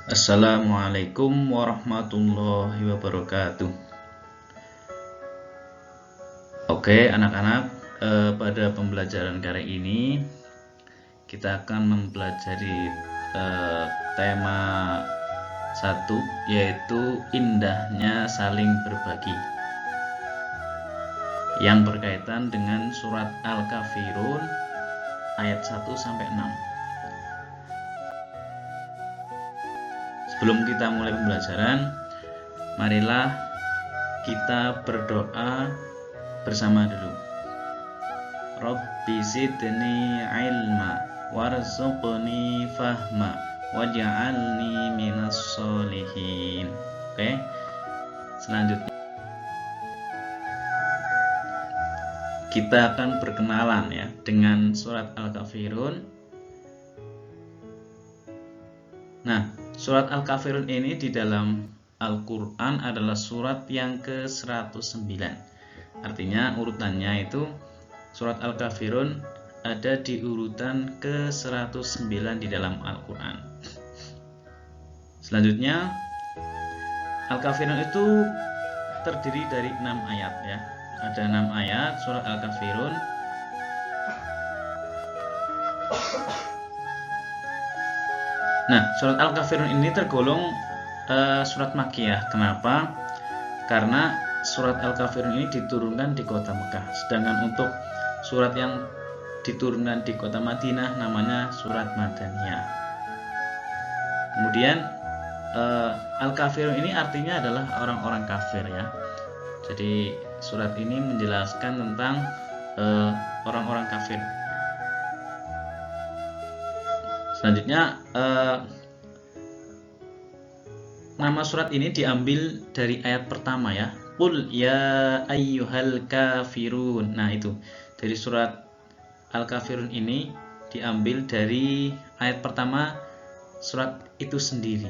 Assalamualaikum warahmatullahi wabarakatuh. Oke, anak-anak, pada pembelajaran kali ini kita akan mempelajari tema 1, yaitu indahnya saling berbagi, yang berkaitan dengan surat Al-Kafirun ayat 1 sampai 6. Sebelum kita mulai pembelajaran, marilah kita berdoa bersama dulu. Rabbi zidni ilma warzuqni fahma waj'alni minas sholihin. Oke. Selanjutnya kita akan berkenalan ya dengan surat Al-Kafirun. Nah, surat Al-Kafirun ini di dalam Al-Quran adalah surat yang ke-109. Artinya urutannya itu surat Al-Kafirun ada di urutan ke-109 di dalam Al-Quran. Selanjutnya, Al-Kafirun itu terdiri dari 6 ayat ya. Ada 6 ayat surat Al-Kafirun. Nah, surat Al-Kafirun ini tergolong surat Makkiyah. Kenapa? Karena surat Al-Kafirun ini diturunkan di kota Mekah. Sedangkan untuk surat yang diturunkan di kota Madinah namanya surat Madaniyah. Kemudian Al-Kafirun ini artinya adalah orang-orang kafir ya. Jadi surat ini menjelaskan tentang orang-orang kafir. Selanjutnya nama surat ini diambil dari ayat pertama ya. Qul ya ayyuhal kafirun. Nah itu dari surat Al-Kafirun ini diambil dari ayat pertama surat itu sendiri.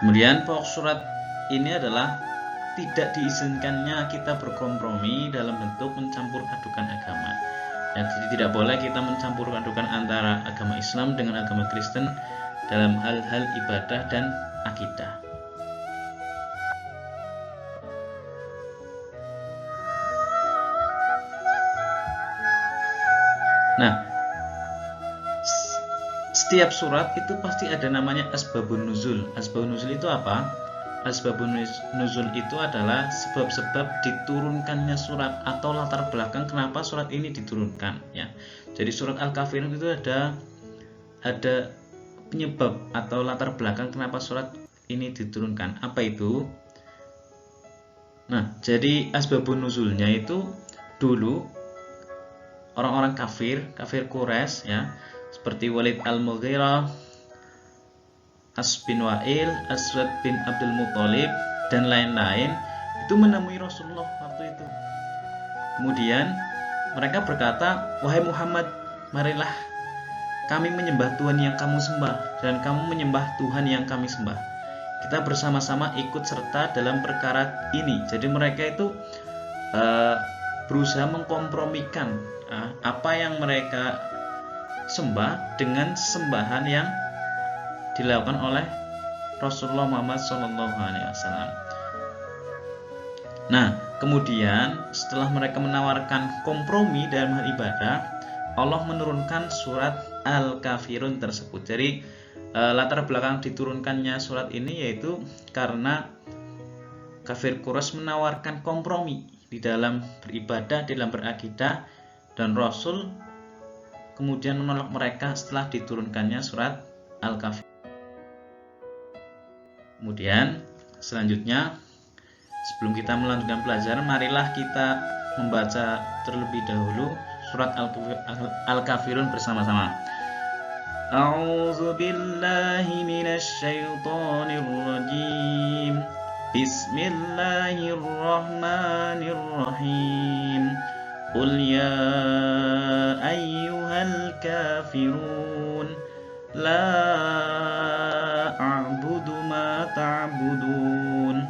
Kemudian pokok surat ini adalah tidak diizinkannya kita berkompromi dalam bentuk mencampur adukan agama. Ya, jadi tidak boleh kita mencampur adukan antara agama Islam dengan agama Kristen dalam hal-hal ibadah dan akidah. Nah, setiap surat itu pasti ada namanya asbabun nuzul. Asbabun nuzul itu apa? Asbabun nuzul itu adalah sebab-sebab diturunkannya surat atau latar belakang kenapa surat ini diturunkan ya. Jadi surat Al-Kafirun itu ada penyebab atau latar belakang kenapa surat ini diturunkan. Apa itu? Nah, jadi asbabun nuzulnya itu dulu orang-orang kafir Quraisy ya, seperti Walid Al-Mughirah, As bin Wa'il, Aswad bin Abdul Muthalib, dan lain-lain itu menemui Rasulullah waktu itu. Kemudian mereka berkata, wahai Muhammad, marilah kami menyembah Tuhan yang kamu sembah dan kamu menyembah Tuhan yang kami sembah. Kita bersama-sama ikut serta dalam perkara ini. Jadi mereka itu berusaha mengkompromikan apa yang mereka sembah dengan sembahan yang dilakukan oleh Rasulullah Muhammad SAW. Nah, kemudian setelah mereka menawarkan kompromi dalam hal ibadah, Allah menurunkan surat Al-Kafirun tersebut. Jadi latar belakang diturunkannya surat ini yaitu karena kafir Quraisy menawarkan kompromi di dalam beribadah, di dalam berakidah, dan Rasul kemudian menolak mereka setelah diturunkannya surat Al-Kafirun. Kemudian selanjutnya, sebelum kita melanjutkan pelajaran, marilah kita membaca terlebih dahulu surat Al-Kafirun bersama-sama. A'udzu billahi minasy syaithanir rajim. Bismillahirrahmanirrahim. Qul ya ayyuhal kafirun la a'budu ma ta'budun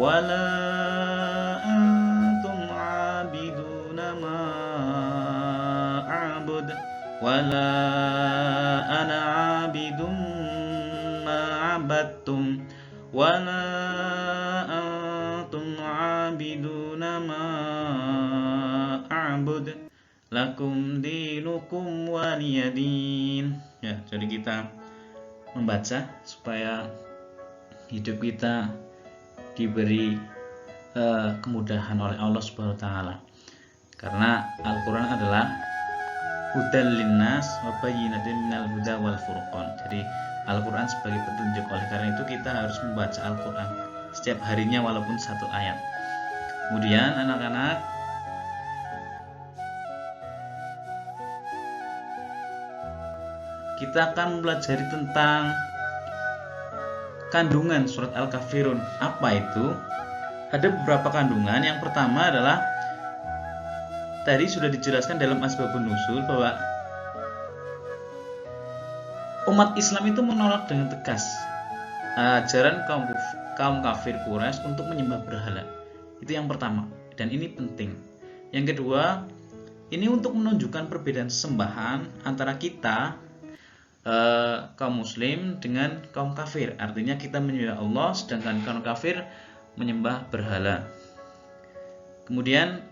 wala antum 'abidun wala ana 'abidum ma 'abadtum wala antum 'abiduna ma a'bud lakum dinukum waliyadin. Ya, jadi kita membaca supaya hidup kita diberi kemudahan oleh Allah Subhanahu wa taala. Karena Al-Qur'an adalah hudal linnas wa bayyinatin minal huda wal furqan. Jadi Al-Qur'an sebagai petunjuk. Oleh karena itu kita harus membaca Al-Qur'an setiap harinya walaupun satu ayat. Kemudian anak-anak, kita akan mempelajari tentang kandungan surat Al-Kafirun. Apa itu? Ada beberapa kandungan. Yang pertama adalah tadi sudah dijelaskan dalam Asbabun Nuzul bahwa umat Islam itu menolak dengan tegas ajaran kaum kafir Quraisy untuk menyembah berhala. Itu yang pertama, dan ini penting. Yang kedua, ini untuk menunjukkan perbedaan sembahan antara kita kaum muslim dengan kaum kafir. Artinya kita menyembah Allah sedangkan kaum kafir menyembah berhala. Kemudian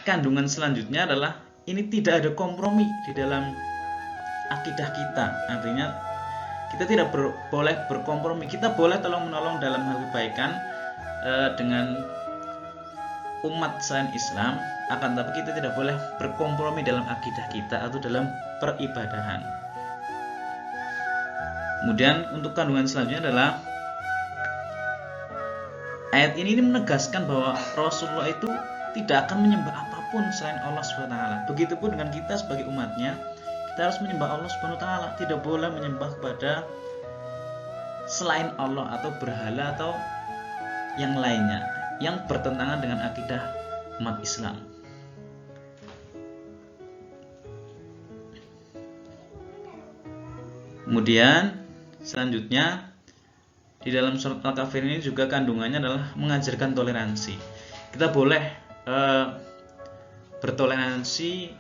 kandungan selanjutnya adalah ini tidak ada kompromi di dalam akidah kita. Artinya kita tidak boleh berkompromi. Kita boleh tolong-menolong dalam hal kebaikan dengan umat selain Islam, akan tapi kita tidak boleh berkompromi dalam akidah kita atau dalam peribadahan. Kemudian untuk kandungan selanjutnya adalah ayat ini menegaskan bahwa Rasulullah itu tidak akan menyembah apapun selain Allah SWT. Begitupun dengan kita sebagai umatnya, kita harus menyembah Allah SWT. Tidak boleh menyembah kepada selain Allah atau berhala atau yang lainnya yang bertentangan dengan akidah umat Islam. Kemudian selanjutnya di dalam surat Al-Kafir ini juga kandungannya adalah mengajarkan toleransi. Kita boleh bertoleransi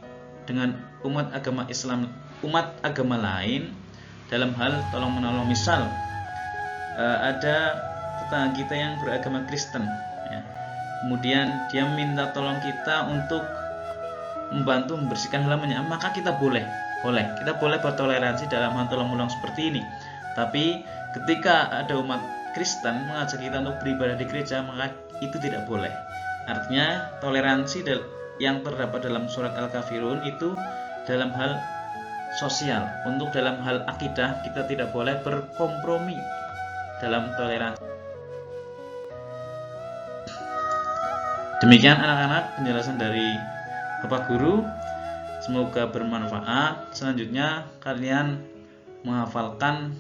dengan umat agama Islam, umat agama lain dalam hal tolong menolong. Misal ada tetangga kita yang beragama Kristen, ya. Kemudian dia minta tolong kita untuk membantu membersihkan halamannya, maka kita boleh kita boleh bertoleransi dalam hal tolong menolong seperti ini. Tapi ketika ada umat Kristen mengajak kita untuk beribadah di gereja, maka itu tidak boleh. Artinya toleransi yang terdapat dalam surat Al-Kafirun itu dalam hal sosial. Untuk dalam hal akidah kita tidak boleh berkompromi dalam toleransi. Demikian anak-anak penjelasan dari Bapak Guru. Semoga bermanfaat. Selanjutnya kalian menghafalkan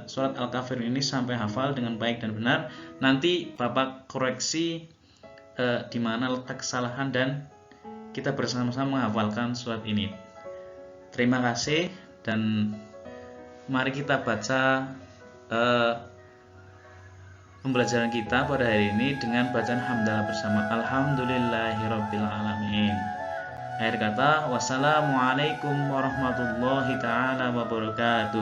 surat Al-Kafir ini sampai hafal dengan baik dan benar. Nanti Bapak koreksi di mana letak kesalahan dan kita bersama-sama menghafalkan surat ini. Terima kasih dan mari kita baca pembelajaran kita pada hari ini dengan bacaan hamdalah bersama. Alhamdulillahirabbil alamin. Akhir kata, wassalamualaikum warahmatullahi taala wabarakatuh.